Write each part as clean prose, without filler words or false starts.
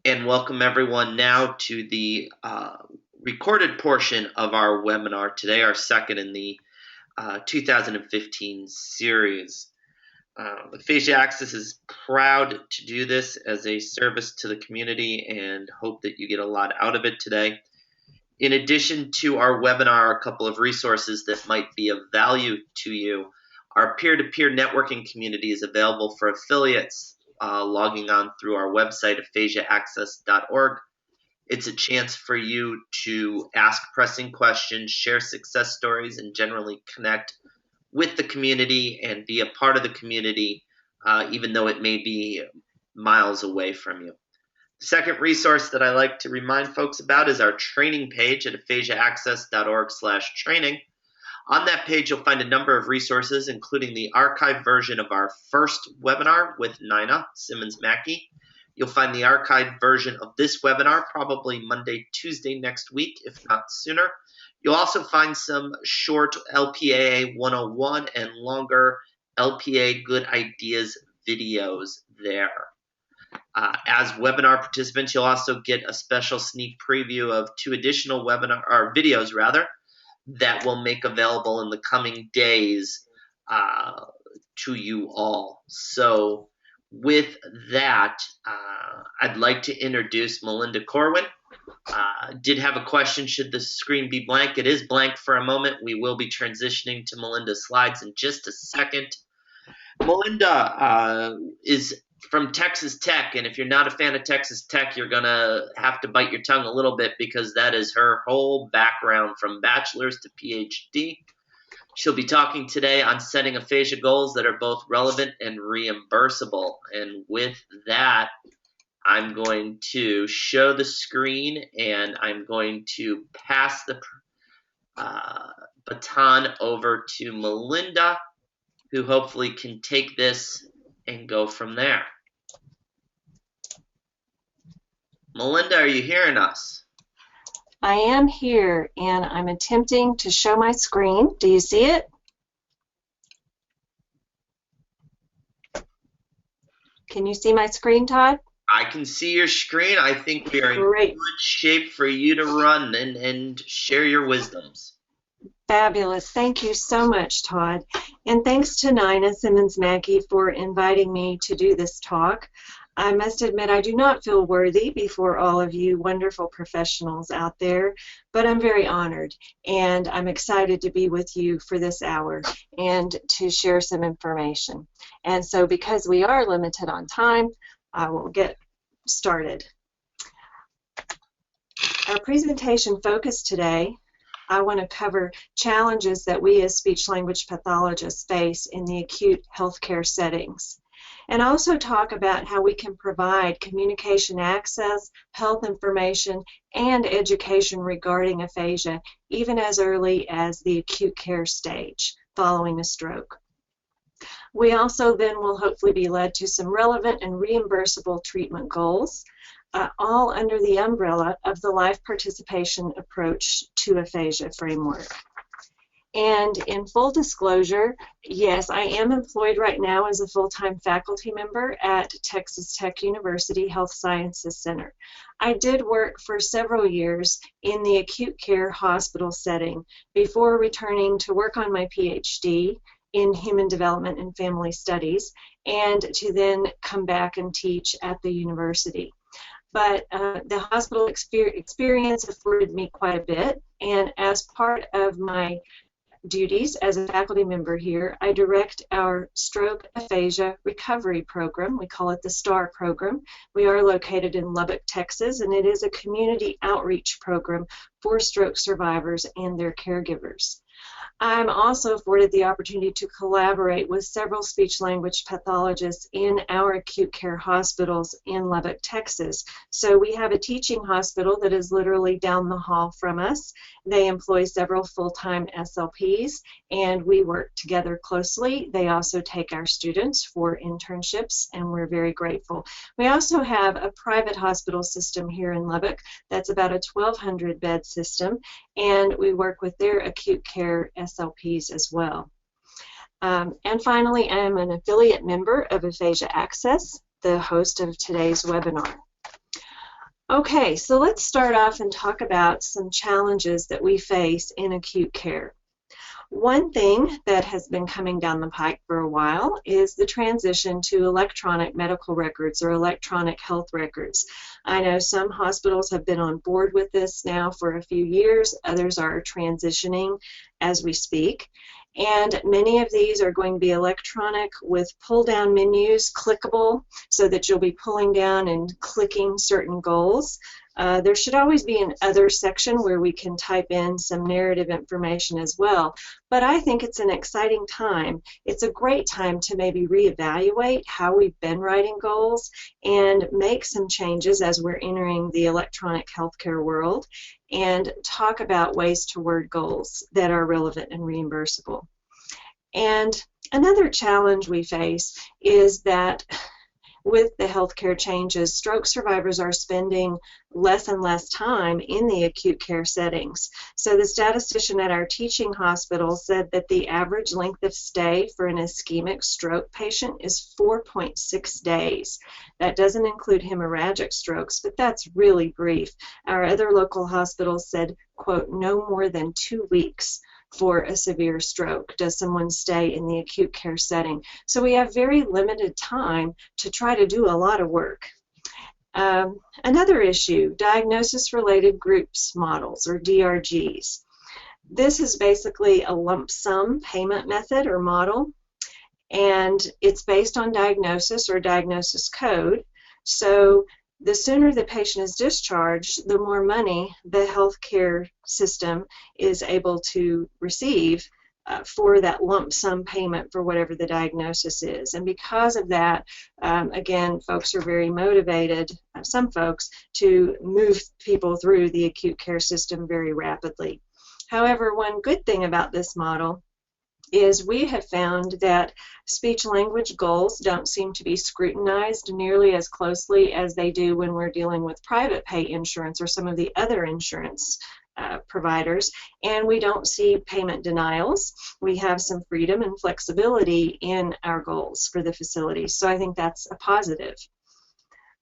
and welcome everyone now to the recorded portion of our webinar today, our second in the 2015 series. Aphasia Access is proud to do this as a service to the community and hope that you get a lot out of it today. In addition to our webinar, a couple of resources that might be of value to you. Our peer-to-peer networking community is available for affiliates logging on through our website, aphasiaaccess.org. It's a chance for you to ask pressing questions, share success stories, and generally connect with the community and be a part of the community, even though it may be miles away from you. The second resource that I like to remind folks about is our training page at aphasiaaccess.org/training. On that page, you'll find a number of resources, including the archived version of our first webinar with Nina Simmons-Mackey. You'll find the archived version of this webinar probably Monday, Tuesday next week, if not sooner. You'll also find some short LPAA 101 and longer LPA Good Ideas videos there. As webinar participants, you'll also get a special sneak preview of two additional videos that we'll make available in the coming days to you all. So with that, I'd like to introduce Melinda Corwin. Did have a question, should the screen be blank? It is blank for a moment. We will be transitioning to Melinda's slides in just a second. Melinda is from Texas Tech, and if you're not a fan of Texas Tech, you're going to have to bite your tongue a little bit because that is her whole background from bachelor's to Ph.D. She'll be talking today on setting aphasia goals that are both relevant and reimbursable. And with that, I'm going to show the screen, and I'm going to pass the baton over to Melinda, who hopefully can take this and go from there. Melinda, are you hearing us? I am here, and I'm attempting to show my screen. Do you see it? Can you see my screen, Todd? I can see your screen. I think we are in good shape for you to run and share your wisdoms. Fabulous. Thank you so much, Todd. And thanks to Nina Simmons-Mackey for inviting me to do this talk. I must admit I do not feel worthy before all of you wonderful professionals out there, but I'm very honored, and I'm excited to be with you for this hour and to share some information. And so because we are limited on time, I will get started. Our presentation focus today, I want to cover challenges that we as speech-language pathologists face in the acute healthcare settings, and also talk about how we can provide communication access, health information, and education regarding aphasia, even as early as the acute care stage following a stroke. We also then will hopefully be led to some relevant and reimbursable treatment goals, all under the umbrella of the life participation approach to aphasia framework. And in full disclosure, yes, I am employed right now as a full-time faculty member at Texas Tech University Health Sciences Center. I did work for several years in the acute care hospital setting before returning to work on my Ph.D. in Human Development and Family Studies, and to then come back and teach at the university. But the hospital experience afforded me quite a bit, and as part of my duties as a faculty member here, I direct our Stroke Aphasia Recovery Program. We call it the STAR program. We are located in Lubbock, Texas, and it is a community outreach program for stroke survivors and their caregivers. I'm also afforded the opportunity to collaborate with several speech-language pathologists in our acute care hospitals in Lubbock, Texas. So we have a teaching hospital that is literally down the hall from us. They employ several full-time SLPs, and we work together closely. They also take our students for internships, and we're very grateful. We also have a private hospital system here in Lubbock that's about a 1,200-bed system, and we work with their acute care SLPs as well. And finally, I am an affiliate member of Aphasia Access, the host of today's webinar. Okay, so let's start off and talk about some challenges that we face in acute care. One thing that has been coming down the pike for a while is the transition to electronic medical records or electronic health records. I know some hospitals have been on board with this now for a few years. Others are transitioning as we speak. And many of these are going to be electronic with pull-down menus, clickable, so that you'll be pulling down and clicking certain goals. There should always be an other section where we can type in some narrative information as well. But I think it's an exciting time. It's a great time to maybe reevaluate how we've been writing goals and make some changes as we're entering the electronic healthcare world and talk about ways to word goals that are relevant and reimbursable. And another challenge we face is that with the healthcare changes, stroke survivors are spending less and less time in the acute care settings. So the statistician at our teaching hospital said that the average length of stay for an ischemic stroke patient is 4.6 days. That doesn't include hemorrhagic strokes, but that's really brief. Our other local hospitals said, quote, no more than 2 weeks for a severe stroke does someone stay in the acute care setting. So we have very limited time to try to do a lot of work. Another issue, diagnosis-related groups models, or DRGs. This is basically a lump sum payment method or model, and it's based on diagnosis or diagnosis code. So the sooner the patient is discharged, the more money the healthcare system is able to receive for that lump sum payment for whatever the diagnosis is. And because of that, again, folks are very motivated, some folks, to move people through the acute care system very rapidly. However, one good thing about this model is we have found that speech-language goals don't seem to be scrutinized nearly as closely as they do when we're dealing with private pay insurance or some of the other insurance providers, and we don't see payment denials. We have some freedom and flexibility in our goals for the facilities, so I think that's a positive.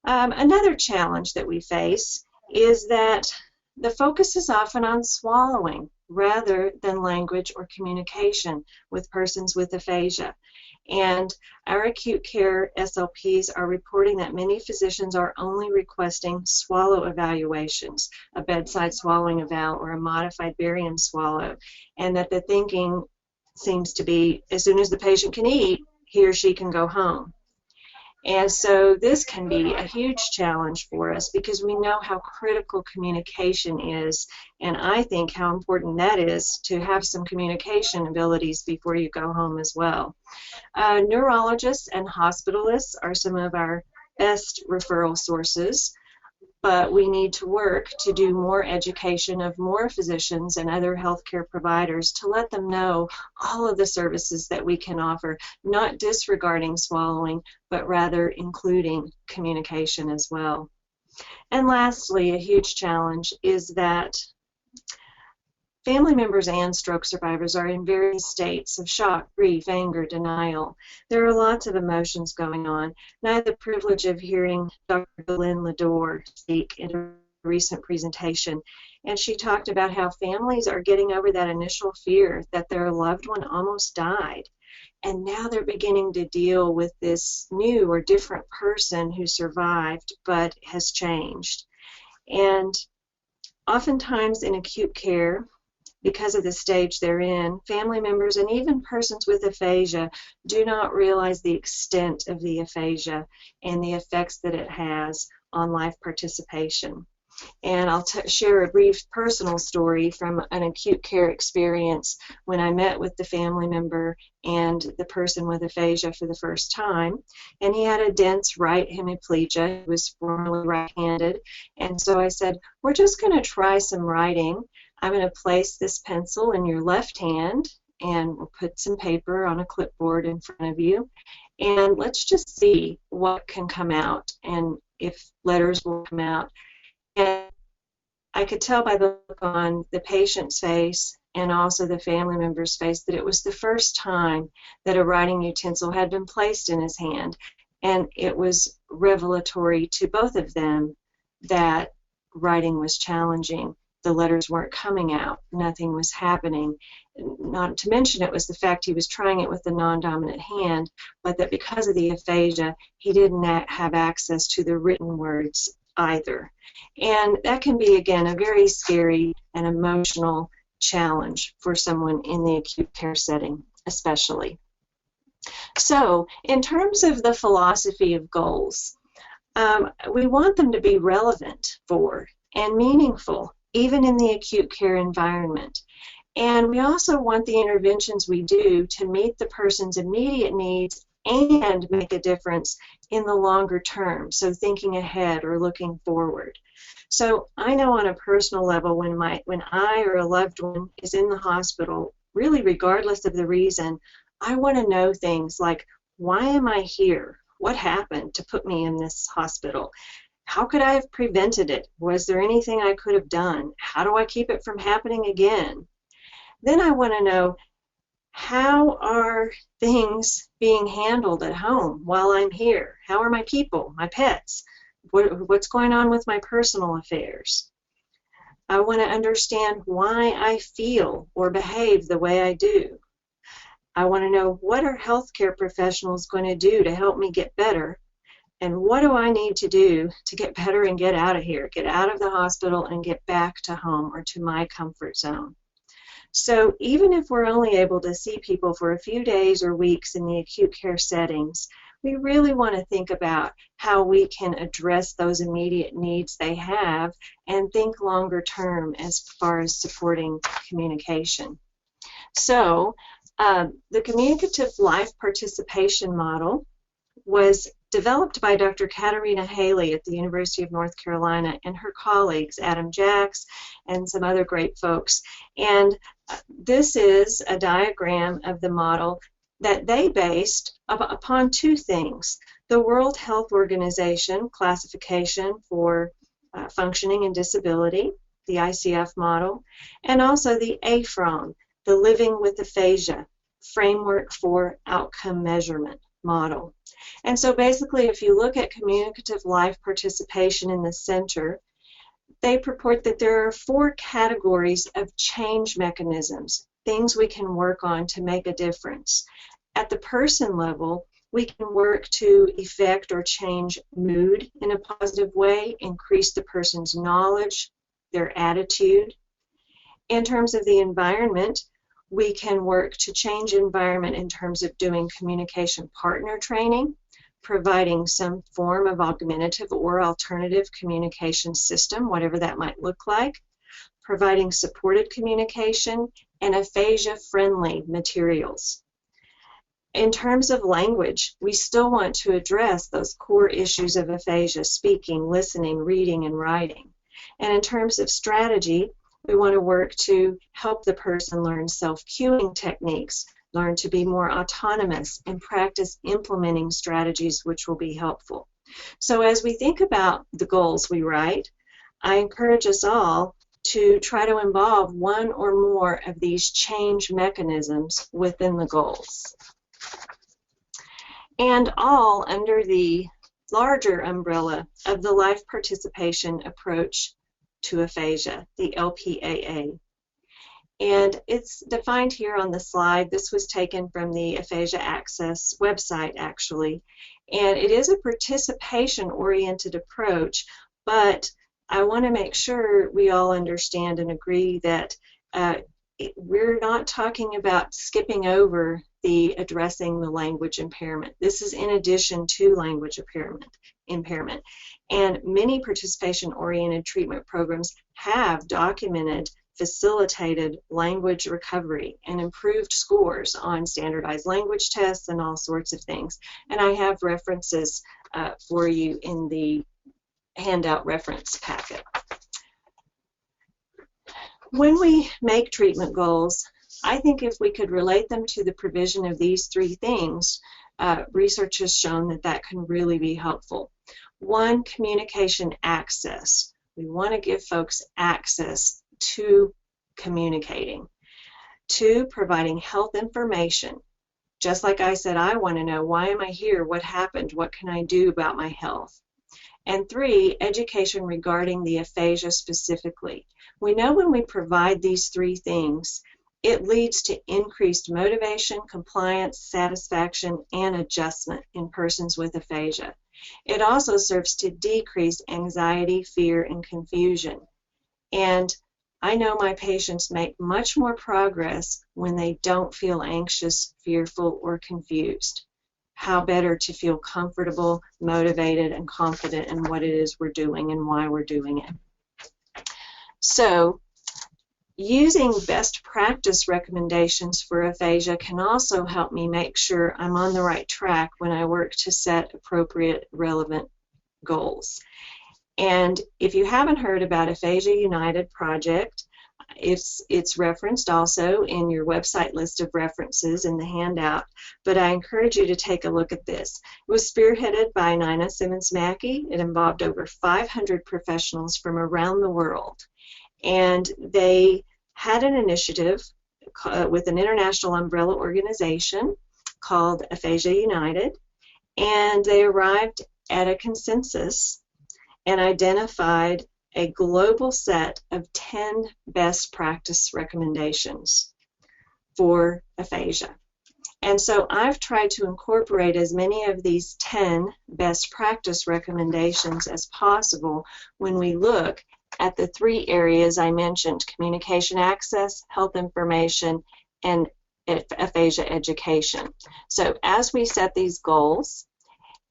Another challenge that we face is that the focus is often on swallowing rather than language or communication with persons with aphasia. And our acute care SLPs are reporting that many physicians are only requesting swallow evaluations, a bedside swallowing eval or a modified barium swallow, and that the thinking seems to be as soon as the patient can eat, he or she can go home. And so this can be a huge challenge for us because we know how critical communication is, and I think how important that is to have some communication abilities before you go home as well. Neurologists and hospitalists are some of our best referral sources, but we need to work to do more education of more physicians and other healthcare providers to let them know all of the services that we can offer, not disregarding swallowing, but rather including communication as well. And lastly, a huge challenge is that family members and stroke survivors are in various states of shock, grief, anger, denial. There are lots of emotions going on. And I had the privilege of hearing Dr. Lynn Lador speak in a recent presentation, and she talked about how families are getting over that initial fear that their loved one almost died. And now they're beginning to deal with this new or different person who survived but has changed. And oftentimes in acute care, because of the stage they're in, family members and even persons with aphasia do not realize the extent of the aphasia and the effects that it has on life participation. And I'll share a brief personal story from an acute care experience when I met with the family member and the person with aphasia for the first time. And he had a dense right hemiplegia. He was formerly right-handed. And so I said, we're just going to try some writing. I'm going to place this pencil in your left hand, and we'll put some paper on a clipboard in front of you. And let's just see what can come out and if letters will come out. And I could tell by the look on the patient's face and also the family member's face that it was the first time that a writing utensil had been placed in his hand. And it was revelatory to both of them that writing was challenging. The letters weren't coming out. Nothing was happening. Not to mention it was the fact he was trying it with the non-dominant hand, but that because of the aphasia, he didn't have access to the written words either. And that can be, again, a very scary and emotional challenge for someone in the acute care setting, especially. So, in terms of the philosophy of goals, we want them to be relevant for and meaningful, even in the acute care environment. And we also want the interventions we do to meet the person's immediate needs and make a difference in the longer term, so thinking ahead or looking forward. So I know on a personal level, when I or a loved one is in the hospital, really regardless of the reason, I want to know things like, why am I here? What happened to put me in this hospital? How could I have prevented it? Was there anything I could have done? How do I keep it from happening again? Then I want to know, how are things being handled at home while I'm here? How are my people, my pets? What's going on with my personal affairs? I want to understand why I feel or behave the way I do. I want to know, what are healthcare professionals going to do to help me get better? And what do I need to do to get better and get out of here, get out of the hospital and get back to home or to my comfort zone? So even if we're only able to see people for a few days or weeks in the acute care settings, we really want to think about how we can address those immediate needs they have and think longer term as far as supporting communication. So the communicative life participation model was developed by Dr. Katarina Haley at the University of North Carolina and her colleagues, Adam Jacks and some other great folks. And this is a diagram of the model that they based upon two things: the World Health Organization classification for functioning and disability, the ICF model, and also the AFROM, the Living with Aphasia Framework for Outcome Measurement model. And so basically, if you look at communicative life participation in the center, they purport that there are 4 categories of change mechanisms, things we can work on to make a difference. At the person level, we can work to affect or change mood in a positive way, increase the person's knowledge, their attitude. In terms of the environment, we can work to change environment in terms of doing communication partner training, providing some form of augmentative or alternative communication system, whatever that might look like, providing supported communication, and aphasia-friendly materials. In terms of language, we still want to address those core issues of aphasia: speaking, listening, reading, and writing. And in terms of strategy, we want to work to help the person learn self-cueing techniques, learn to be more autonomous, and practice implementing strategies which will be helpful. So as we think about the goals we write, I encourage us all to try to involve one or more of these change mechanisms within the goals. And all under the larger umbrella of the life participation approach to aphasia, the LPAA. And it's defined here on the slide. This was taken from the Aphasia Access website, actually. And it is a participation-oriented approach, but I want to make sure we all understand and agree that we're not talking about skipping over the addressing the language impairment. This is in addition to language impairment. And many participation-oriented treatment programs have documented facilitated language recovery and improved scores on standardized language tests and all sorts of things. And I have references for you in the handout reference packet. When we make treatment goals, I think if we could relate them to the provision of these 3 things, research has shown that that can really be helpful. 1, communication access. We want to give folks access to communicating. 2, providing health information. Just like I said, I want to know, why am I here? What happened? What can I do about my health? And 3, education regarding the aphasia specifically. We know when we provide these 3 things, it leads to increased motivation, compliance, satisfaction, and adjustment in persons with aphasia. It also serves to decrease anxiety, fear, and confusion. And I know my patients make much more progress when they don't feel anxious, fearful, or confused. How better to feel comfortable, motivated, and confident in what it is we're doing and why we're doing it. So, using best practice recommendations for aphasia can also help me make sure I'm on the right track when I work to set appropriate, relevant goals. And if you haven't heard about Aphasia United project, it's referenced also in your website list of references in the handout, but I encourage you to take a look at this. It was spearheaded by Nina Simmons-Mackey. It involved over 500 professionals from around the world, and they had an initiative with an international umbrella organization called Aphasia United, and they arrived at a consensus and identified a global set of 10 best practice recommendations for aphasia. And so I've tried to incorporate as many of these 10 best practice recommendations as possible when we look at the 3 areas I mentioned: communication access, health information, and aphasia education. So as we set these goals,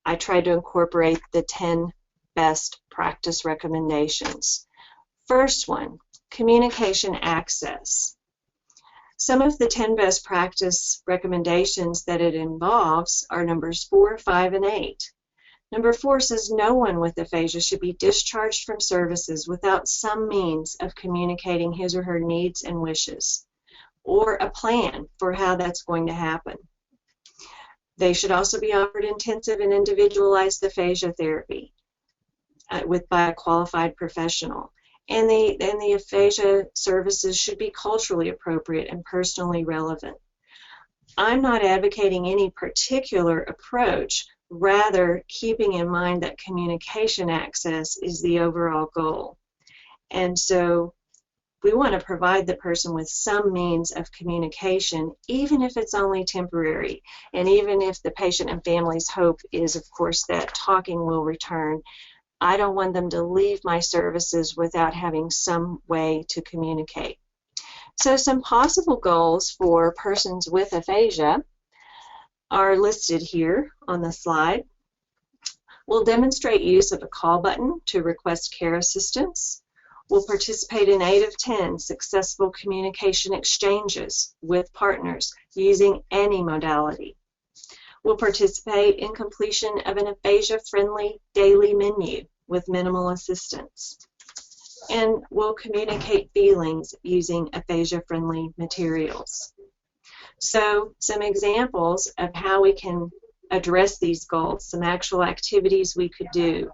I try to incorporate the 10 best practice recommendations. First one, communication access. Some of the 10 best practice recommendations that it involves are numbers 4, 5, and 8. Number 4 says no one with aphasia should be discharged from services without some means of communicating his or her needs and wishes, or a plan for how that's going to happen. They should also be offered intensive and individualized aphasia therapy by a qualified professional. And the aphasia services should be culturally appropriate and personally relevant. I'm not advocating any particular approach, rather keeping in mind that communication access is the overall goal. And so we want to provide the person with some means of communication, even if it's only temporary, and even if the patient and family's hope is, of course, that talking will return. I don't want them to leave my services without having some way to communicate. So some possible goals for persons with aphasia are listed here on the slide. We'll demonstrate use of a call button to request care assistance. We'll participate in 8 of 10 successful communication exchanges with partners using any modality. We'll participate in completion of an aphasia-friendly daily menu with minimal assistance. And we'll communicate feelings using aphasia-friendly materials. So some examples of how we can address these goals, some actual activities we could do.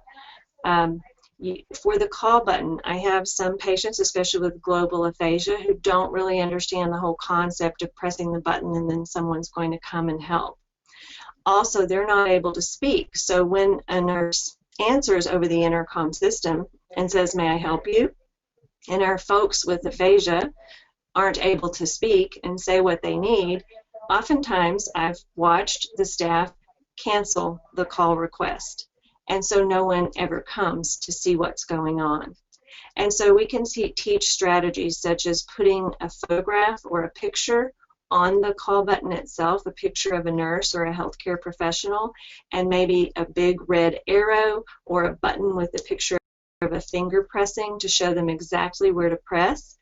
For the call button, I have some patients, especially with global aphasia, who don't really understand the whole concept of pressing the button and then someone's going to come and help. Also, they're not able to speak, so when a nurse answers over the intercom system and says, "May I help you?" and our folks with aphasia aren't able to speak and say what they need, oftentimes I've watched the staff cancel the call request, and so no one ever comes to see what's going on. And so we can teach strategies such as putting a photograph or a picture on the call button itself, a picture of a nurse or a healthcare professional, and maybe a big red arrow or a button with a picture of a finger pressing to show them exactly where to press.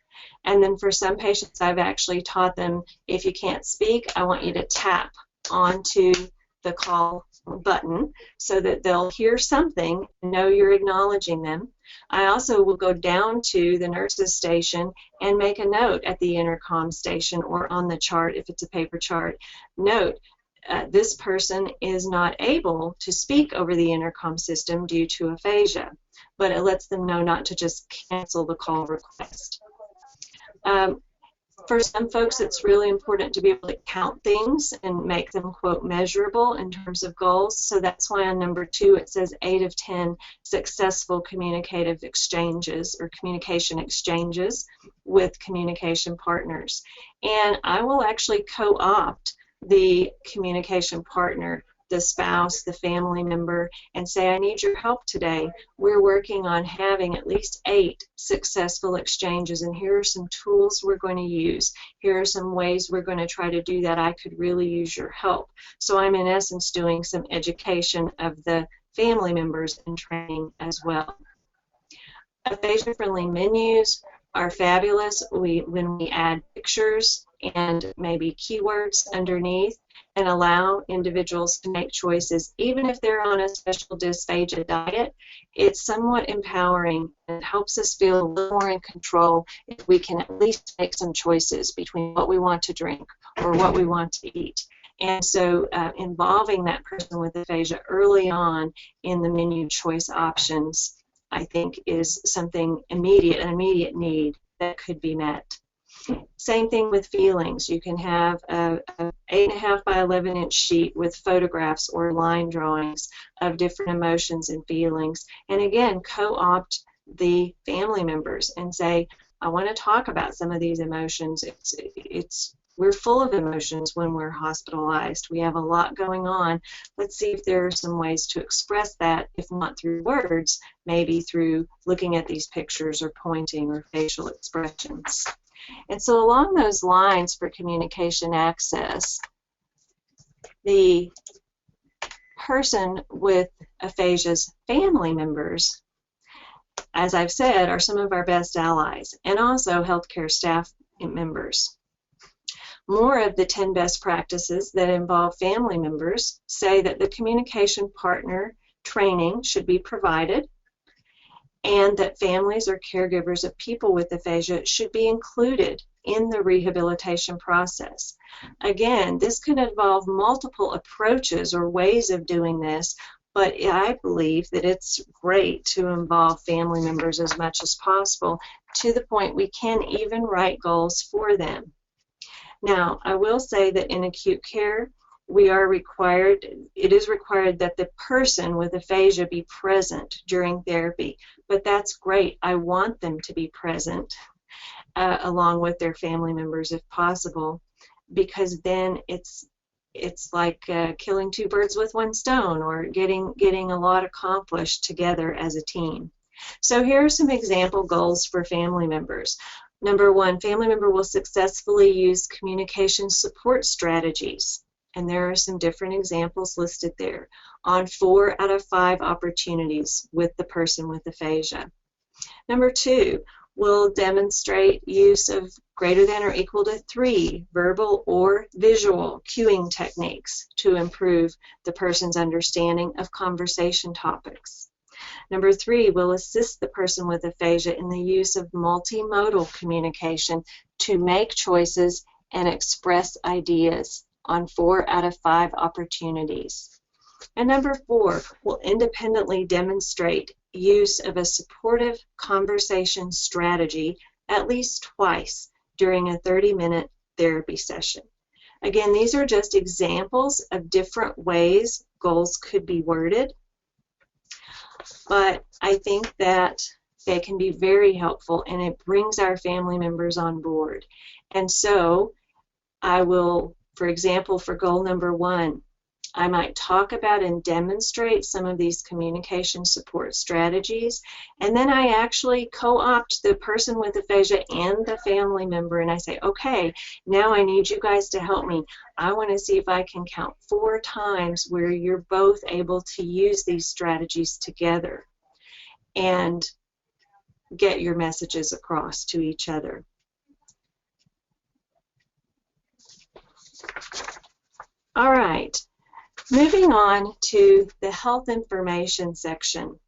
And then for some patients, I've actually taught them, if you can't speak, I want you to tap onto the call button so that they'll hear something and know you're acknowledging them. I also will go down to the nurse's station and make a note at the intercom station or on the chart if it's a paper chart. Note, this person is not able to speak over the intercom system due to aphasia, but it lets them know not to just cancel the call request. For some folks, it's really important to be able to count things and make them, quote, measurable in terms of goals. So that's why on number 2 it says 8 of 10 successful communicative exchanges or communication exchanges with communication partners. And I will actually co-opt the communication partner, the spouse, the family member, and say, I need your help today. We're working on having at least 8 successful exchanges, and here are some tools we're going to use. Here are some ways we're going to try to do that. I could really use your help. So I'm in essence doing some education of the family members and training as well. Aphasia-friendly menus are fabulous when we add pictures and maybe keywords underneath and allow individuals to make choices. Even if they're on a special dysphagia diet, it's somewhat empowering and helps us feel a little more in control if we can at least make some choices between what we want to drink or what we want to eat. And so involving that person with aphasia early on in the menu choice options, I think, is something immediate, an immediate need that could be met. Same thing with feelings. You can have a 8.5 by 11-inch sheet with photographs or line drawings of different emotions and feelings. And again, co-opt the family members and say, I want to talk about some of these emotions. We're full of emotions when we're hospitalized. We have a lot going on. Let's see if there are some ways to express that, if not through words, maybe through looking at these pictures or pointing or facial expressions. And so along those lines for communication access, the person with aphasia's family members, as I've said, are some of our best allies, and also healthcare staff members. More of the 10 best practices that involve family members say that the communication partner training should be provided, and that families or caregivers of people with aphasia should be included in the rehabilitation process. Again, this can involve multiple approaches or ways of doing this, but I believe that it's great to involve family members as much as possible, to the point we can even write goals for them. Now, I will say that in acute care, it is required that the person with aphasia be present during therapy, but that's great. I want them to be present along with their family members if possible, because then it's like killing 2 birds with 1 stone, or getting a lot accomplished together as a team. So here are some example goals for family members. Number 1, family member will successfully use communication support strategies. And there are some different examples listed there on 4 out of 5 opportunities with the person with aphasia. Number 2, will demonstrate use of greater than or equal to 3 verbal or visual cueing techniques to improve the person's understanding of conversation topics. Number 3, will assist the person with aphasia in the use of multimodal communication to make choices and express ideas on 4 out of 5 opportunities. And number 4, will independently demonstrate use of a supportive conversation strategy at least twice during a 30-minute therapy session. Again, these are just examples of different ways goals could be worded, but I think that they can be very helpful, and it brings our family members on board. And so I will, for example, for goal number 1, I might talk about and demonstrate some of these communication support strategies, and then I actually co-opt the person with aphasia and the family member, and I say, okay, now I need you guys to help me. I want to see if I can count 4 times where you're both able to use these strategies together and get your messages across to each other. All right. Moving on to the health information section.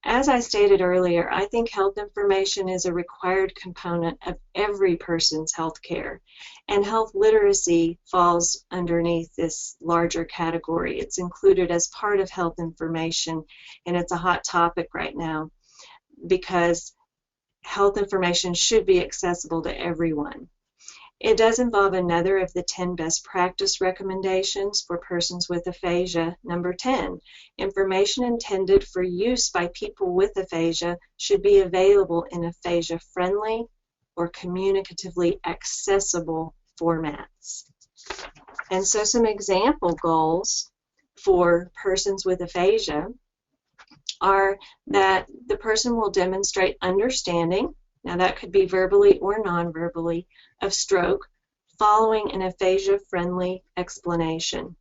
As I stated earlier, I think health information is a required component of every person's health care, and health literacy falls underneath this larger category. It's included as part of health information, and it's a hot topic right now because health information should be accessible to everyone. It does involve another of the 10 best practice recommendations for persons with aphasia. Number 10, information intended for use by people with aphasia should be available in aphasia-friendly or communicatively accessible formats. And so some example goals for persons with aphasia are that the person will demonstrate understanding, now that could be verbally or non-verbally, of stroke following an aphasia-friendly explanation.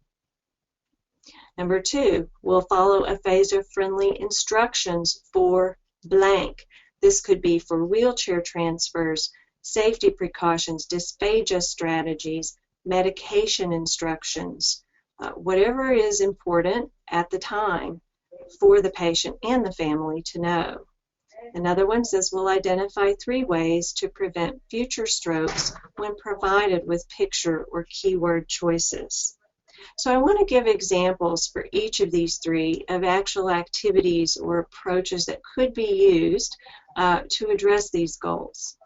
Number 2, will follow aphasia-friendly instructions for blank. This could be for wheelchair transfers, safety precautions, dysphagia strategies, medication instructions, whatever is important at the time for the patient and the family to know. Another one says we'll identify 3 ways to prevent future strokes when provided with picture or keyword choices. So I want to give examples for each of these 3 of actual activities or approaches that could be used to address these goals.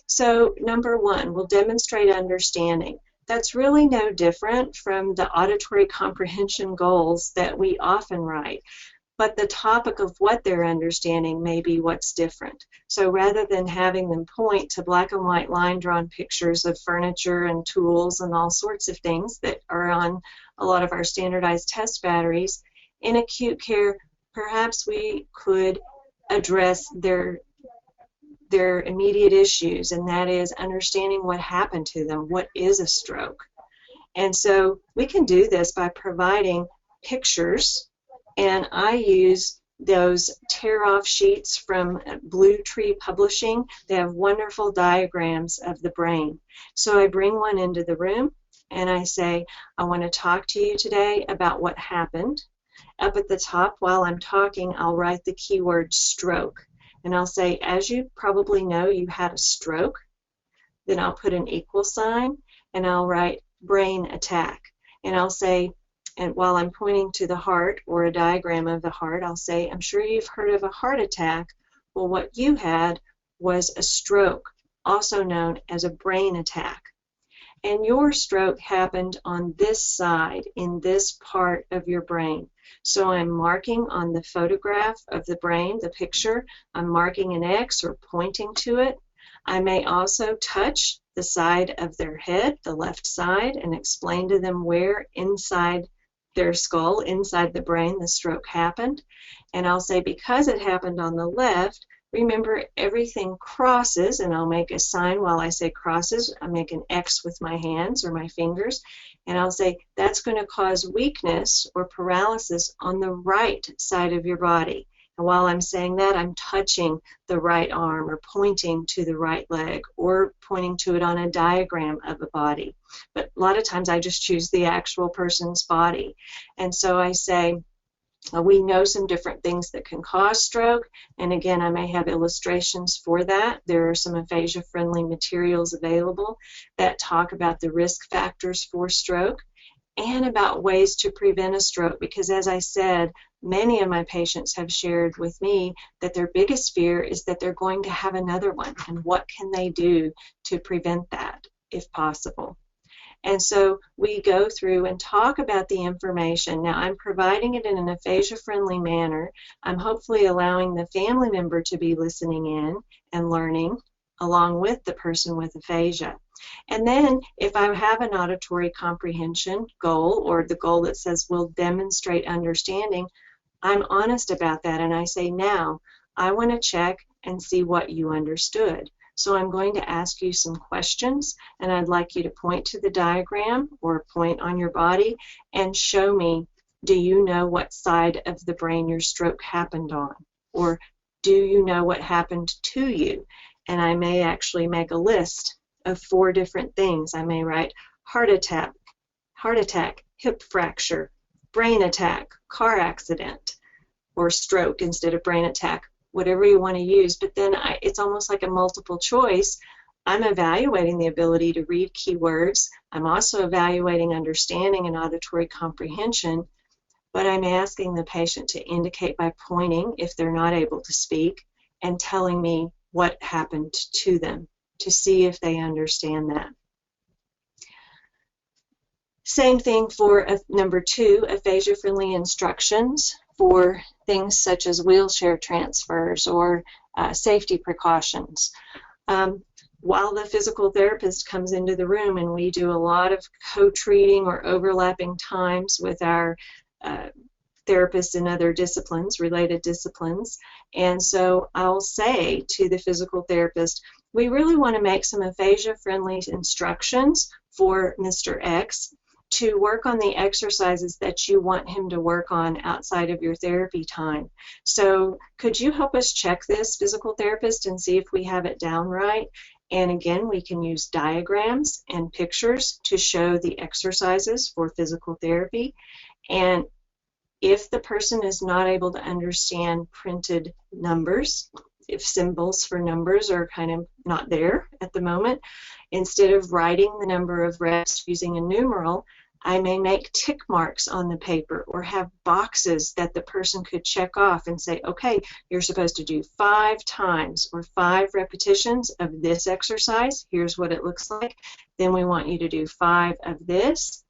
So number 1, we'll demonstrate understanding. That's really no different from the auditory comprehension goals that we often write, but the topic of what they're understanding may be what's different. So rather than having them point to black and white line-drawn pictures of furniture and tools and all sorts of things that are on a lot of our standardized test batteries, in acute care, perhaps we could address their immediate issues, and that is understanding what happened to them, what is a stroke. And so we can do this by providing pictures, and I use those tear-off sheets from Blue Tree Publishing. They have wonderful diagrams of the brain. So I bring one into the room and I say, I want to talk to you today about what happened. Up at the top, while I'm talking, I'll write the keyword stroke. And I'll say, as you probably know, you had a stroke. Then I'll put an equal sign and I'll write brain attack. And I'll say, and while I'm pointing to the heart or a diagram of the heart, I'll say, I'm sure you've heard of a heart attack. Well, what you had was a stroke, also known as a brain attack. And your stroke happened on this side, in this part of your brain. So I'm marking on the photograph of the brain, the picture, I'm marking an X or pointing to it. I may also touch the side of their head, the left side, and explain to them where inside their skull, inside the brain, the stroke happened. And I'll say, because it happened on the left, remember everything crosses, and I'll make a sign while I say crosses. I make an X with my hands or my fingers, and I'll say that's going to cause weakness or paralysis on the right side of your body. And while I'm saying that, I'm touching the right arm or pointing to the right leg or pointing to it on a diagram of a body. But a lot of times I just choose the actual person's body. And so I say, we know some different things that can cause stroke, and again, I may have illustrations for that. There are some aphasia-friendly materials available that talk about the risk factors for stroke and about ways to prevent a stroke, because as I said, many of my patients have shared with me that their biggest fear is that they're going to have another one, and what can they do to prevent that, if possible. And so we go through and talk about the information. Now, I'm providing it in an aphasia-friendly manner. I'm hopefully allowing the family member to be listening in and learning along with the person with aphasia. And then if I have an auditory comprehension goal, or the goal that says we'll demonstrate understanding, I'm honest about that, and I say, now, I want to check and see what you understood. So I'm going to ask you some questions, and I'd like you to point to the diagram or point on your body and show me, do you know what side of the brain your stroke happened on? Or do you know what happened to you? And I may actually make a list of 4 different things. I may write heart attack, hip fracture, brain attack, car accident, or stroke instead of brain attack, whatever you want to use. But then it's almost like a multiple choice. I'm evaluating the ability to read keywords. I'm also evaluating understanding and auditory comprehension, but I'm asking the patient to indicate by pointing if they're not able to speak and telling me what happened to them to see if they understand that. Same thing for number 2, aphasia-friendly instructions for things such as wheelchair transfers or safety precautions. While the physical therapist comes into the room, and we do a lot of co-treating or overlapping times with our therapists in other disciplines, related disciplines, and so I'll say to the physical therapist, we really want to make some aphasia-friendly instructions for Mr. X to work on the exercises that you want him to work on outside of your therapy time. So could you help us check this, physical therapist, and see if we have it down right? And again, we can use diagrams and pictures to show the exercises for physical therapy. And if the person is not able to understand printed numbers, if symbols for numbers are kind of not there at the moment, instead of writing the number of reps using a numeral, I may make tick marks on the paper or have boxes that the person could check off and say, okay, you're supposed to do 5 times or 5 repetitions of this exercise. Here's what it looks like. Then we want you to do 5 of this.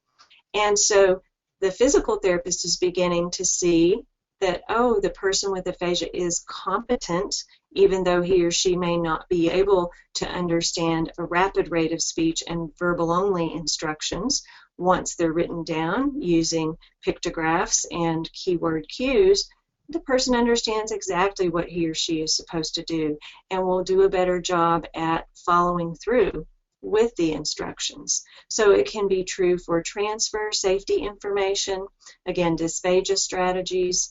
And so the physical therapist is beginning to see that, oh, the person with aphasia is competent, even though he or she may not be able to understand a rapid rate of speech and verbal-only instructions. Once they're written down using pictographs and keyword cues, the person understands exactly what he or she is supposed to do and will do a better job at following through with the instructions. So it can be true for transfer, safety information, again, dysphagia strategies,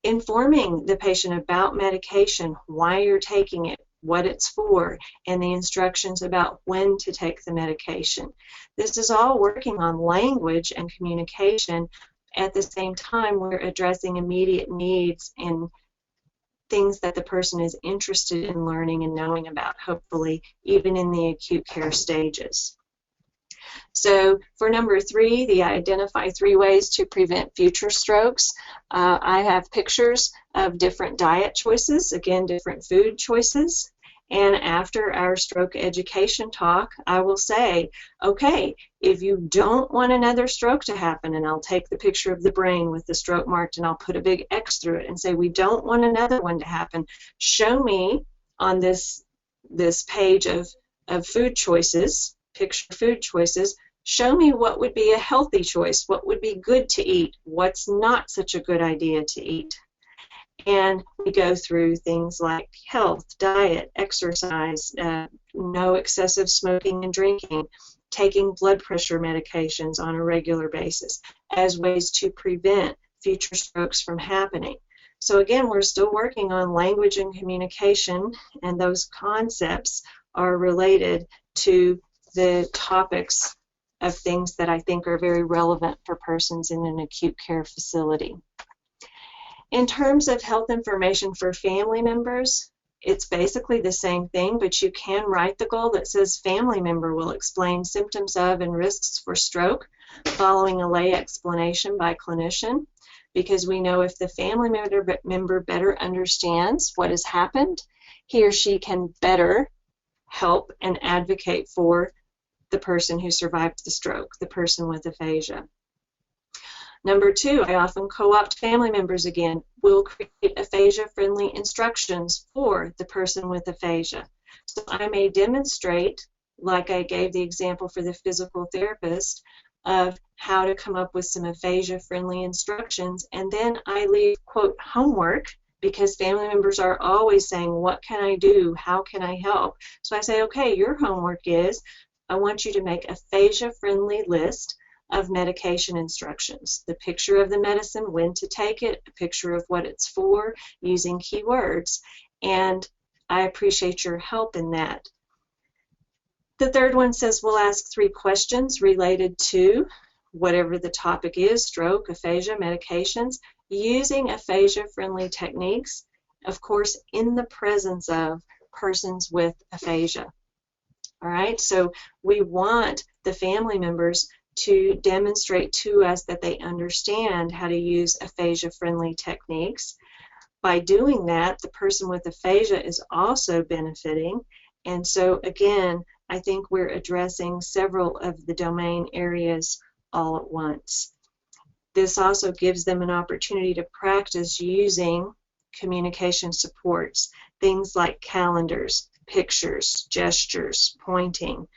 informing the patient about medication, why you're taking it, what it's for, and the instructions about when to take the medication. This is all working on language and communication. At the same time, we're addressing immediate needs and things that the person is interested in learning and knowing about, hopefully, even in the acute care stages. So for number 3, the identify 3 ways to prevent future strokes. I have pictures of different diet choices, again, different food choices. And after our stroke education talk, I will say, okay, if you don't want another stroke to happen, and I'll take the picture of the brain with the stroke marked and I'll put a big X through it and say, we don't want another one to happen. Show me on this page of food choices, picture food choices, show me what would be a healthy choice, what would be good to eat, what's not such a good idea to eat. And we go through things like health, diet, exercise, no excessive smoking and drinking, taking blood pressure medications on a regular basis as ways to prevent future strokes from happening. So again, we're still working on language and communication, and those concepts are related to the topics of things that I think are very relevant for persons in an acute care facility. In terms of health information for family members, it's basically the same thing, but you can write the goal that says family member will explain symptoms of and risks for stroke following a lay explanation by clinician, because we know if the family member better understands what has happened, he or she can better help and advocate for the person who survived the stroke, the person with aphasia. Number 2, I often co-opt family members again. We'll create aphasia-friendly instructions for the person with aphasia. So I may demonstrate, like I gave the example for the physical therapist, of how to come up with some aphasia-friendly instructions, and then I leave, quote, homework, because family members are always saying, what can I do? How can I help? So I say, okay, your homework is, I want you to make a aphasia-friendly list of medication instructions. The picture of the medicine, when to take it, a picture of what it's for, using keywords. And I appreciate your help in that. The third one says we'll ask 3 questions related to whatever the topic is, stroke, aphasia, medications, using aphasia-friendly techniques, of course, in the presence of persons with aphasia. All right, so we want the family members to demonstrate to us that they understand how to use aphasia-friendly techniques. By doing that, the person with aphasia is also benefiting. And so, again, I think we're addressing several of the domain areas all at once. This also gives them an opportunity to practice using communication supports, things like calendars, pictures, gestures, pointing,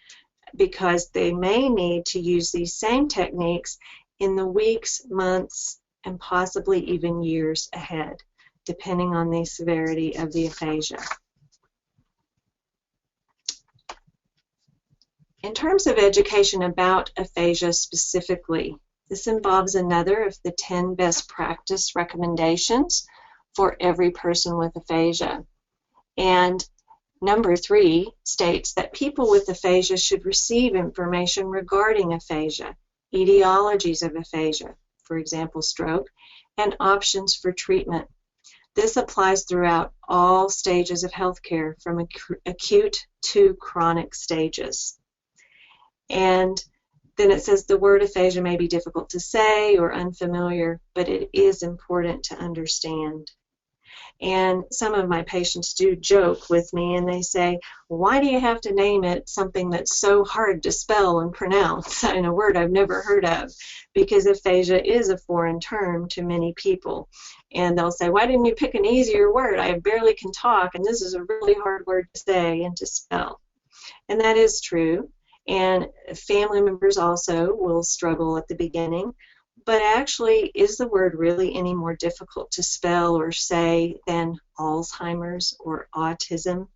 because they may need to use these same techniques in the weeks, months, and possibly even years ahead, depending on the severity of the aphasia. In terms of education about aphasia specifically, this involves another of the 10 best practice recommendations for every person with aphasia. And number 3 states that people with aphasia should receive information regarding aphasia, etiologies of aphasia, for example, stroke, and options for treatment. This applies throughout all stages of healthcare, from acute to chronic stages. And then it says the word aphasia may be difficult to say or unfamiliar, but it is important to understand. And some of my patients do joke with me and they say, why do you have to name it something that's so hard to spell and pronounce in a word I've never heard of? Because aphasia is a foreign term to many people. And they'll say, why didn't you pick an easier word? I barely can talk, and this is a really hard word to say and to spell. And that is true. And family members also will struggle at the beginning. But actually, is the word really any more difficult to spell or say than Alzheimer's or autism?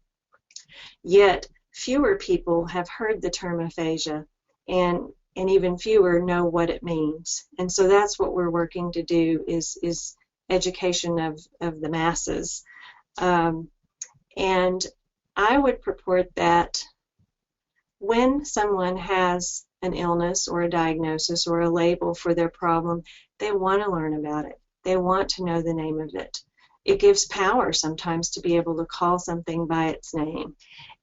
Yet, fewer people have heard the term aphasia, and even fewer know what it means. And so that's what we're working to do, is education of the masses. And I would purport that when someone has an illness or a diagnosis or a label for their problem, they want to learn about it. They want to know the name of it. It gives power sometimes to be able to call something by its name.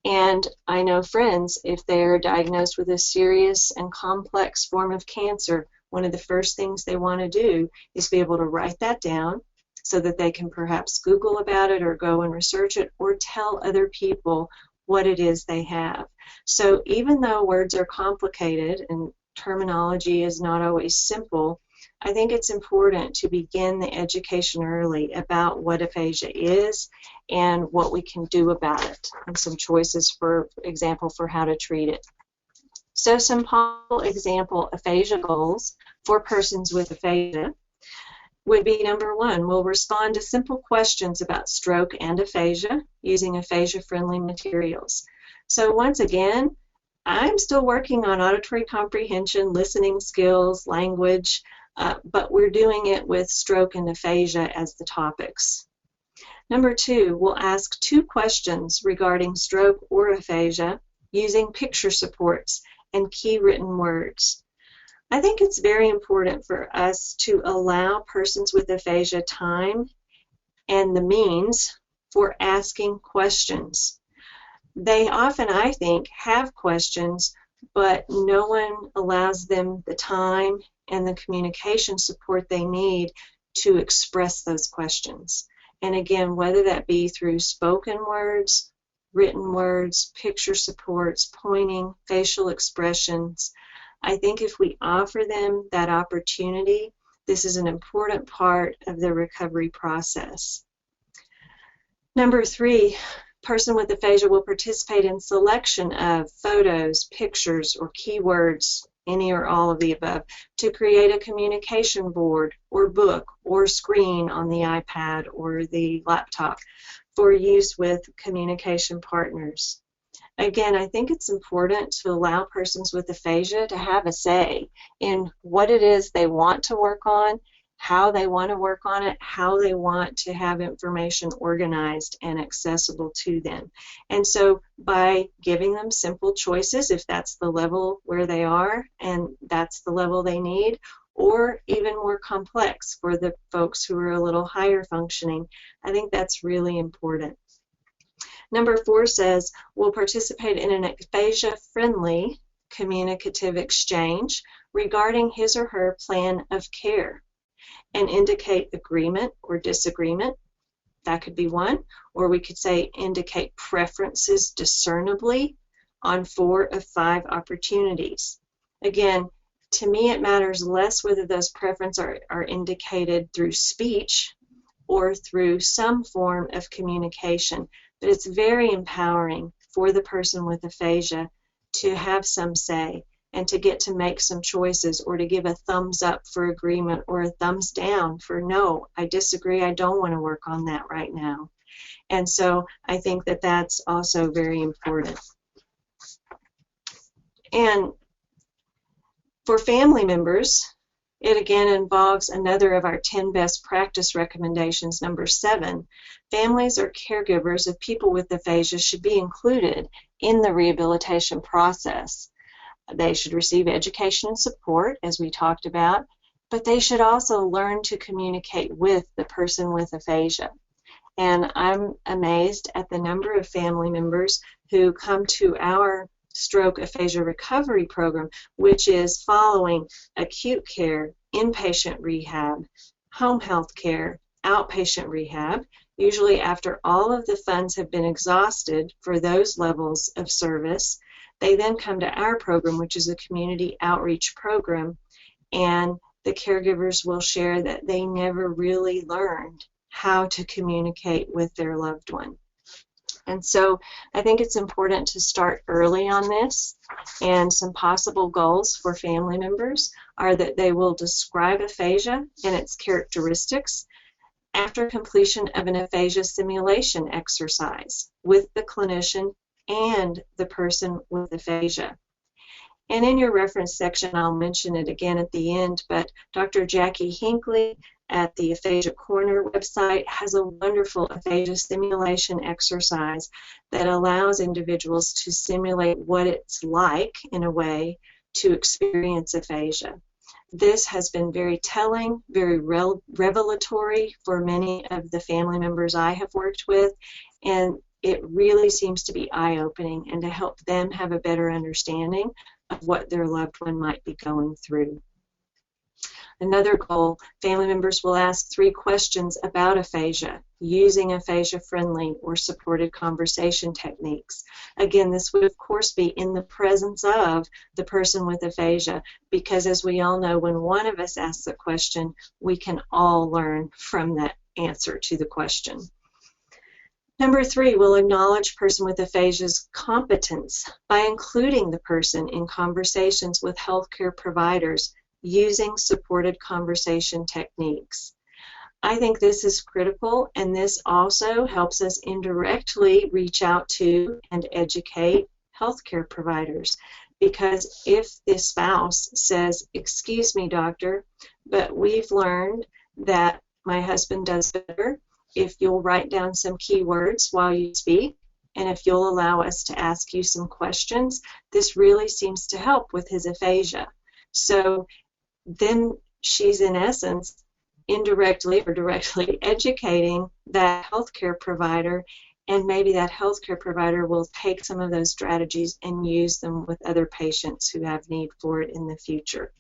And I know friends, if they're diagnosed with a serious and complex form of cancer, one of the first things they want to do is be able to write that down so that they can perhaps Google about it or go and research it or tell other people what it is they have. So even though words are complicated and terminology is not always simple, I think it's important to begin the education early about what aphasia is and what we can do about it, and some choices, for example, for how to treat it. So some possible example aphasia goals for persons with aphasia would be: number 1, we'll respond to simple questions about stroke and aphasia using aphasia-friendly materials. So once again, I'm still working on auditory comprehension, listening skills, language, but we're doing it with stroke and aphasia as the topics. Number 2, we'll ask 2 questions regarding stroke or aphasia using picture supports and key written words. I think it's very important for us to allow persons with aphasia time and the means for asking questions. They often, I think, have questions, but no one allows them the time and the communication support they need to express those questions. And again, whether that be through spoken words, written words, picture supports, pointing, facial expressions, I think if we offer them that opportunity, this is an important part of the recovery process. Number 3, person with aphasia will participate in selection of photos, pictures, or keywords, any or all of the above, to create a communication board or book or screen on the iPad or the laptop for use with communication partners. Again, I think it's important to allow persons with aphasia to have a say in what it is they want to work on, how they want to work on it, how they want to have information organized and accessible to them. And so by giving them simple choices, if that's the level where they are and that's the level they need, or even more complex for the folks who are a little higher functioning, I think that's really important. Number 4 says, we'll participate in an aphasia-friendly communicative exchange regarding his or her plan of care and indicate agreement or disagreement. That could be one. Or we could say indicate preferences discernibly on 4 of 5 opportunities. Again, To me, it matters less whether those preferences are indicated through speech or through some form of communication, but it's very empowering for the person with aphasia to have some say and to get to make some choices, or to give a thumbs up for agreement or a thumbs down for no, I disagree, I don't want to work on that right now. And so I think that that's also very important. And for family members, it again involves another of our 10 best practice recommendations, number 7. Families or caregivers of people with aphasia should be included in the rehabilitation process. They should receive education and support, as we talked about, but they should also learn to communicate with the person with aphasia. And I'm amazed at the number of family members who come to our stroke aphasia recovery program, which is following acute care, inpatient rehab, home health care, outpatient rehab. Usually after all of the funds have been exhausted for those levels of service, they then come to our program, which is a community outreach program, and the caregivers will share that they never really learned how to communicate with their loved one. And so I think it's important to start early on this, and some possible goals for family members are that they will describe aphasia and its characteristics after completion of an aphasia simulation exercise with the clinician and the person with aphasia. And in your reference section, I'll mention it again at the end, but Dr. Jackie Hinckley at the Aphasia Corner website has a wonderful aphasia simulation exercise that allows individuals to simulate what it's like, in a way, to experience aphasia. This has been very telling, very revelatory for many of the family members I have worked with, and it really seems to be eye-opening and to help them have a better understanding of what their loved one might be going through. Another goal, family members will ask 3 questions about aphasia using aphasia-friendly or supported conversation techniques. Again, this would of course be in the presence of the person with aphasia, because as we all know, when one of us asks a question, we can all learn from that answer to the question. Number 3, we'll acknowledge person with aphasia's competence by including the person in conversations with healthcare providers using supported conversation techniques. I think this is critical, and this also helps us indirectly reach out to and educate healthcare providers, because if the spouse says, "Excuse me, doctor, but we've learned that my husband does better if you'll write down some keywords while you speak, and if you'll allow us to ask you some questions, this really seems to help with his aphasia." So then she's in essence indirectly or directly educating that healthcare provider, and maybe that healthcare provider will take some of those strategies and use them with other patients who have need for it in the future.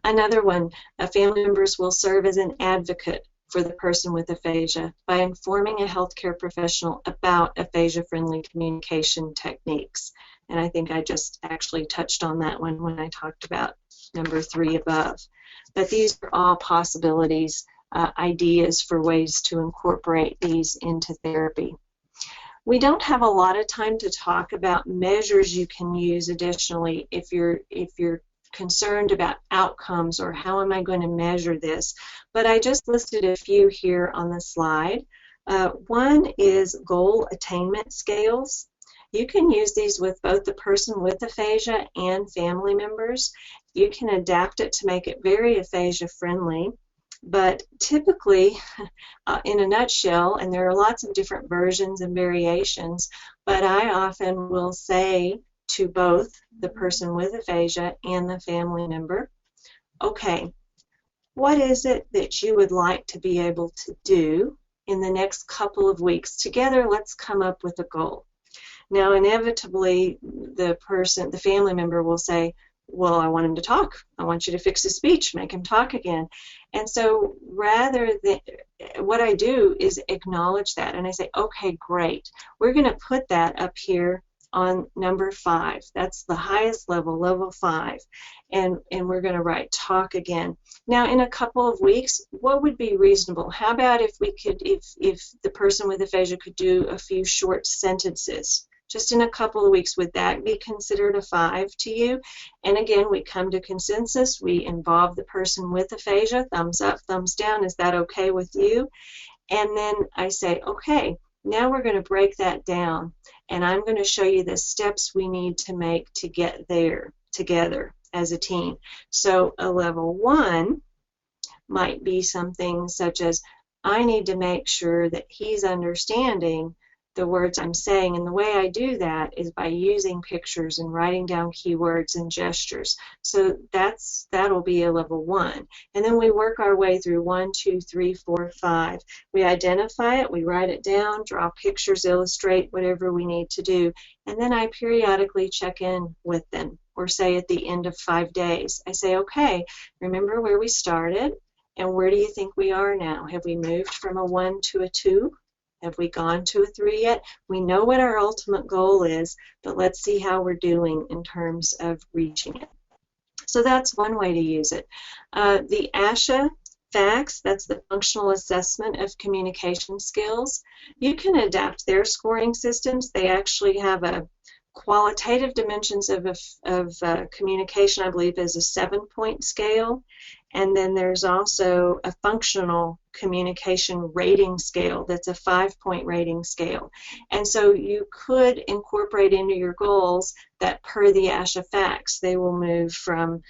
Another one, family members will serve as an advocate for the person with aphasia by informing a healthcare professional about aphasia-friendly communication techniques. And I think I just actually touched on that one when I talked about number 3 above. But these are all possibilities, ideas for ways to incorporate these into therapy. We don't have a lot of time to talk about measures you can use additionally if you're concerned about outcomes or how am I going to measure this, but I just listed a few here on the slide. One is goal attainment scales. You can use these with both the person with aphasia and family members. You can adapt it to make it very aphasia friendly, but typically, in a nutshell, and there are lots of different versions and variations, but I often will say to both the person with aphasia and the family member, okay, what is it that you would like to be able to do in the next couple of weeks? Together, let's come up with a goal. Now, inevitably, the family member will say, well, I want him to talk. I want you to fix his speech, make him talk again. And so rather than, what I do is acknowledge that, and I say, okay, great. We're going to put that up here on number 5. That's the highest level, level 5. And we're going to write talk again. Now, in a couple of weeks, what would be reasonable? How about if we could, if the person with aphasia could do a few short sentences? Just in a couple of weeks, would that be considered a 5 to you? And again, we come to consensus. We involve the person with aphasia. Thumbs up, thumbs down. Is that okay with you? And then I say, okay, now we're going to break that down, and I'm going to show you the steps we need to make to get there together as a team. So a level 1 might be something such as, I need to make sure that he's understanding the words I'm saying, and the way I do that is by using pictures and writing down keywords and gestures. So that'll be a level 1. And then we work our way through 1, 2, 3, 4, 5. We identify it, we write it down, draw pictures, illustrate, whatever we need to do. And then I periodically check in with them, or say at the end of 5 days, I say, okay, remember where we started, and where do you think we are now? Have we moved from a 1 to a 2? Have we gone to a 3 yet? We know what our ultimate goal is, but let's see how we're doing in terms of reaching it. So that's one way to use it. The ASHA FACS, that's the Functional Assessment of Communication Skills. You can adapt their scoring systems. They actually have a qualitative dimensions of communication, I believe, is a 7-point scale. And then there's also a functional communication rating scale that's a 5-point rating scale. And so you could incorporate into your goals that per the ASHA FACS, they will move from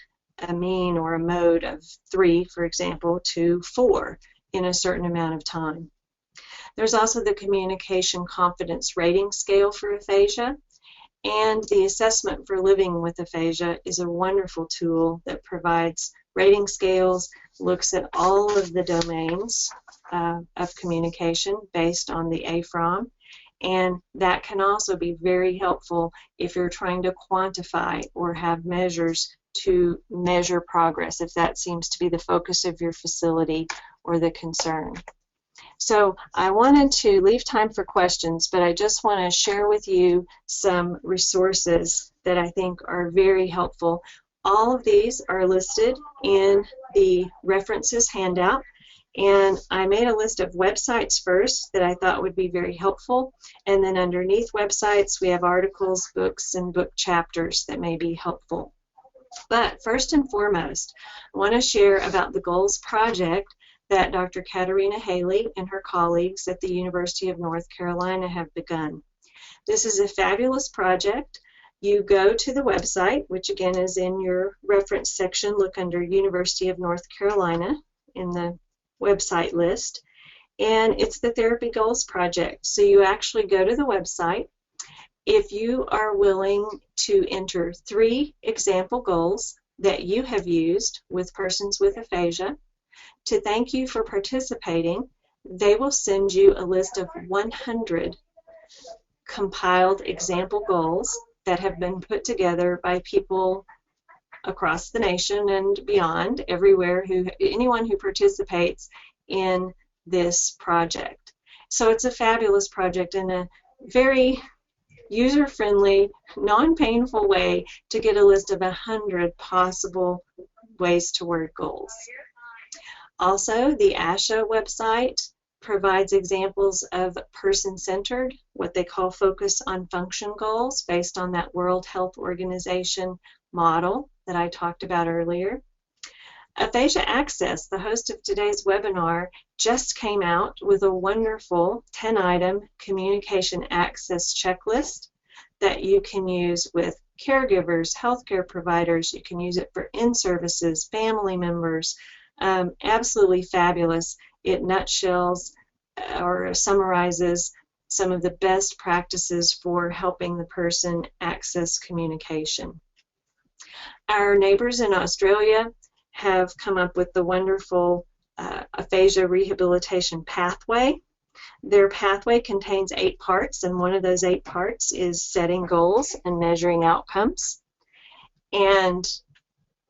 a mean or a mode of 3, for example, to 4 in a certain amount of time. There's also the Communication Confidence Rating Scale for aphasia. And the Assessment for Living with Aphasia is a wonderful tool that provides rating scales, looks at all of the domains of communication based on the AFROM, and that can also be very helpful if you're trying to quantify or have measures to measure progress, if that seems to be the focus of your facility or the concern. So I wanted to leave time for questions, but I just want to share with you some resources that I think are very helpful. All of these are listed in the references handout, and I made a list of websites first that I thought would be very helpful, and then underneath websites we have articles, books, and book chapters that may be helpful. But first and foremost, I want to share about the Goals project that Dr. Katarina Haley and her colleagues at the University of North Carolina have begun. This is a fabulous project. You go to the website, which again is in your reference section. Look under University of North Carolina in the website list, and it's the Therapy Goals project. So you actually go to the website. If you are willing to enter 3 example goals that you have used with persons with aphasia, to thank you for participating, they will send you a list of 100 compiled example goals that have been put together by people across the nation and beyond, everywhere, anyone who participates in this project. So it's a fabulous project and a very user-friendly, non-painful way to get a list of 100 possible ways to word goals. Also, the ASHA website provides examples of person-centered, what they call focus on function goals, based on that World Health Organization model that I talked about earlier. Aphasia Access, the host of today's webinar, just came out with a wonderful 10-item communication access checklist that you can use with caregivers, healthcare providers. You can use it for in-services, family members. Absolutely fabulous. It nutshells or summarizes some of the best practices for helping the person access communication. Our neighbors in Australia have come up with the wonderful aphasia rehabilitation pathway. Their pathway contains 8 parts, and one of those 8 parts is setting goals and measuring outcomes. And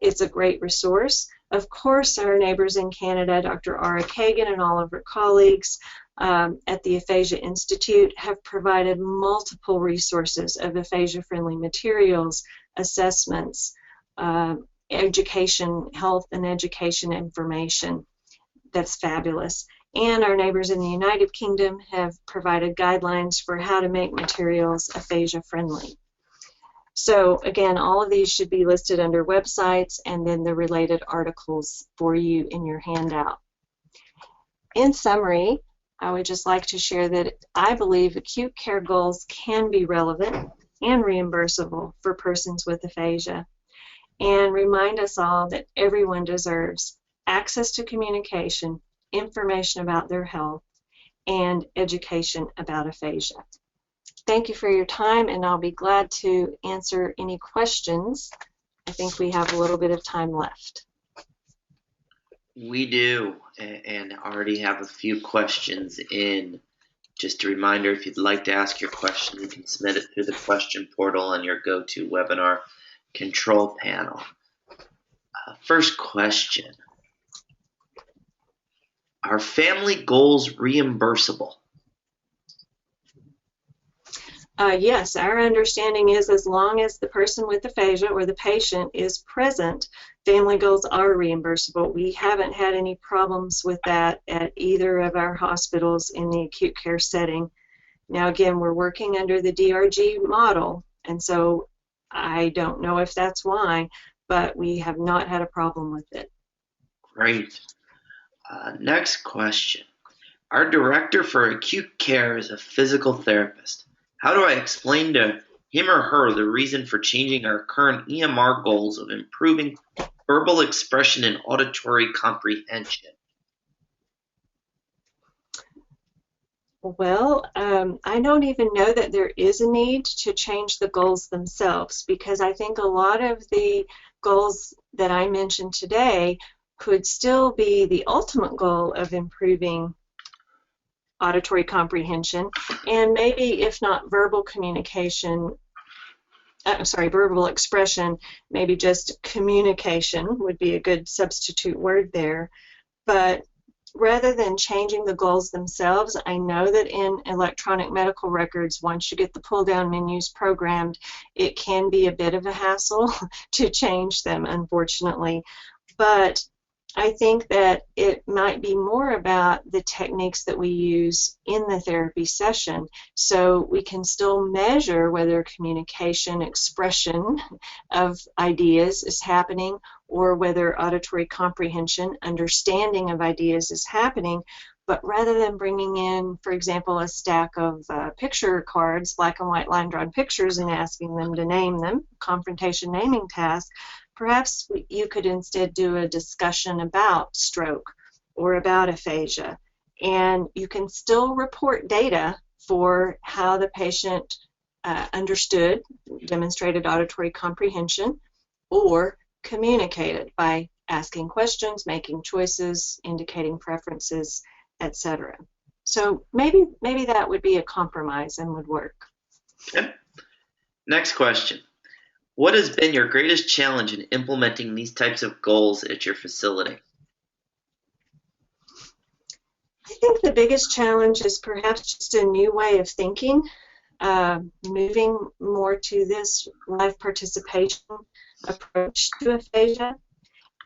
it's a great resource. Of course, our neighbors in Canada, Dr. Ara Kagan and all of her colleagues at the Aphasia Institute, have provided multiple resources of aphasia-friendly materials, assessments, education, health and education information. That's fabulous. And our neighbors in the United Kingdom have provided guidelines for how to make materials aphasia-friendly. So again, all of these should be listed under websites and then the related articles for you in your handout. In summary, I would just like to share that I believe acute care goals can be relevant and reimbursable for persons with aphasia, and remind us all that everyone deserves access to communication, information about their health, and education about aphasia. Thank you for your time, and I'll be glad to answer any questions. I think we have a little bit of time left. We do, and already have a few questions in. Just a reminder, if you'd like to ask your question, you can submit it through the question portal on your GoToWebinar control panel. First question. Are family goals reimbursable? Yes, our understanding is as long as the person with aphasia or the patient is present, family goals are reimbursable. We haven't had any problems with that at either of our hospitals in the acute care setting. Now again, we're working under the DRG model, and so I don't know if that's why, but we have not had a problem with it. Great. Next question. Our director for acute care is a physical therapist. How do I explain to him or her the reason for changing our current EMR goals of improving verbal expression and auditory comprehension? Well, I don't even know that there is a need to change the goals themselves, because I think a lot of the goals that I mentioned today could still be the ultimate goal of improving auditory comprehension, and maybe if not verbal communication, verbal expression, maybe just communication would be a good substitute word there. But rather than changing the goals themselves, I know that in electronic medical records, once you get the pull-down menus programmed, it can be a bit of a hassle to change them, unfortunately. But I think that it might be more about the techniques that we use in the therapy session, so we can still measure whether communication, expression of ideas is happening, or whether auditory comprehension, understanding of ideas is happening. But rather than bringing in, for example, a stack of picture cards, black and white line-drawn pictures, and asking them to name them, confrontation naming task, perhaps you could instead do a discussion about stroke or about aphasia, and you can still report data for how the patient understood, demonstrated auditory comprehension, or communicated by asking questions, making choices, indicating preferences, etc. So maybe that would be a compromise and would work. Okay. Next question. What has been your greatest challenge in implementing these types of goals at your facility? I think the biggest challenge is perhaps just a new way of thinking, moving more to this live participation approach to aphasia,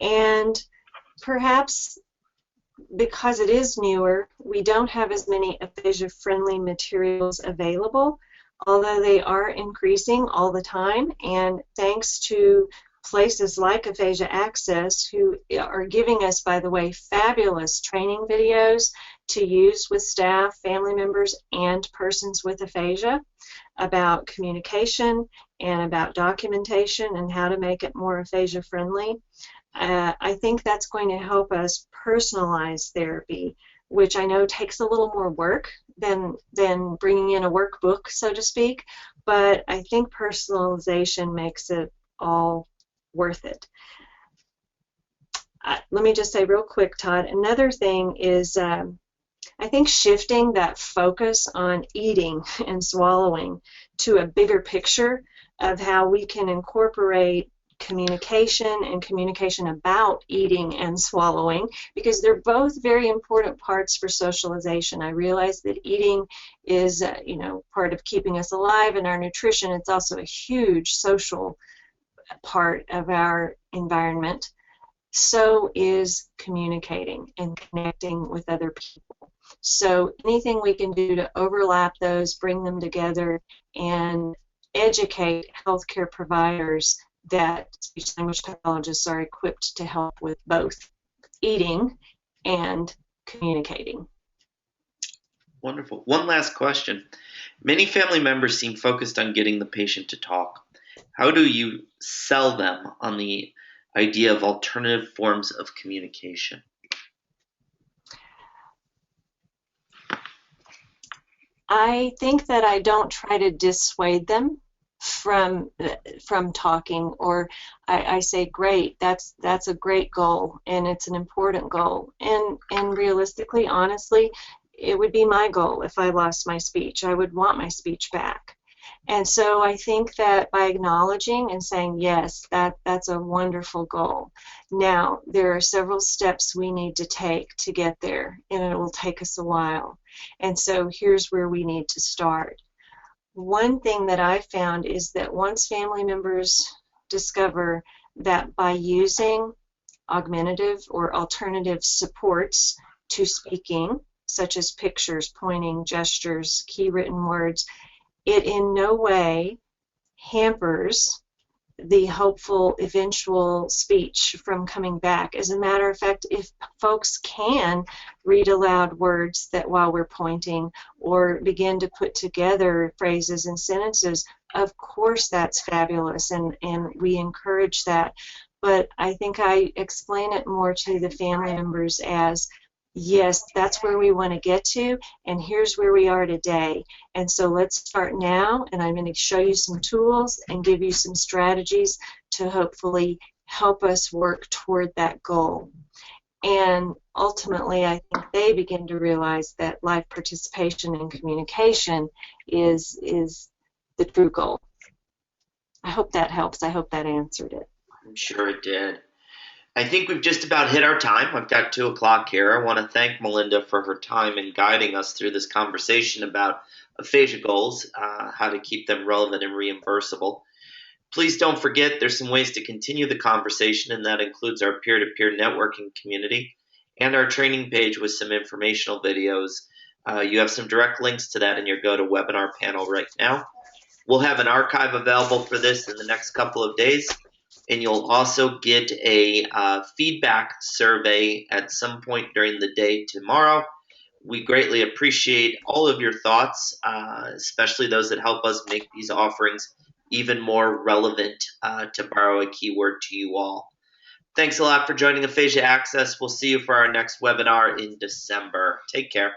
and perhaps because it is newer, we don't have as many aphasia-friendly materials available, although they are increasing all the time, and thanks to places like Aphasia Access, who are giving us, by the way, fabulous training videos to use with staff, family members, and persons with aphasia about communication and about documentation and how to make it more aphasia-friendly. I think that's going to help us personalize therapy, which I know takes a little more work than bringing in a workbook, so to speak, but I think personalization makes it all worth it. Let me just say real quick, Todd, another thing is I think shifting that focus on eating and swallowing to a bigger picture of how we can incorporate communication and communication about eating and swallowing, because they're both very important parts for socialization. I realize that eating is, part of keeping us alive, and our nutrition, it's also a huge social part of our environment. So is communicating and connecting with other people. So anything we can do to overlap those, bring them together, and educate healthcare providers that speech-language pathologists are equipped to help with both eating and communicating. Wonderful. One last question. Many family members seem focused on getting the patient to talk. How do you sell them on the idea of alternative forms of communication? I think that I don't try to dissuade them from talking, or I say, great, that's a great goal, and it's an important goal, and realistically, honestly, it would be my goal if I lost my speech. I would want my speech back. And so I think that by acknowledging and saying, yes, that's a wonderful goal. Now, there are several steps we need to take to get there, and it will take us a while. And so here's where we need to start. One thing that I found is that once family members discover that by using augmentative or alternative supports to speaking, such as pictures, pointing, gestures, key written words, it in no way hampers the hopeful eventual speech from coming back. As a matter of fact, if folks can read aloud words that while we're pointing, or begin to put together phrases and sentences, of course that's fabulous, and we encourage that. But I think I explain it more to the family members as, yes, that's where we want to get to, and here's where we are today. And so let's start now, and I'm going to show you some tools and give you some strategies to hopefully help us work toward that goal. And ultimately, I think they begin to realize that live participation and communication is the true goal. I hope that helps. I hope that answered it. I'm sure it did. I think we've just about hit our time. I've got 2 o'clock here. I want to thank Melinda for her time in guiding us through this conversation about aphasia goals, how to keep them relevant and reimbursable. Please don't forget there's some ways to continue the conversation, and that includes our peer-to-peer networking community and our training page with some informational videos. You have some direct links to that in your GoToWebinar panel right now. We'll have an archive available for this in the next couple of days. And you'll also get a feedback survey at some point during the day tomorrow. We greatly appreciate all of your thoughts, especially those that help us make these offerings even more relevant, to borrow a keyword, to you all. Thanks a lot for joining Aphasia Access. We'll see you for our next webinar in December. Take care.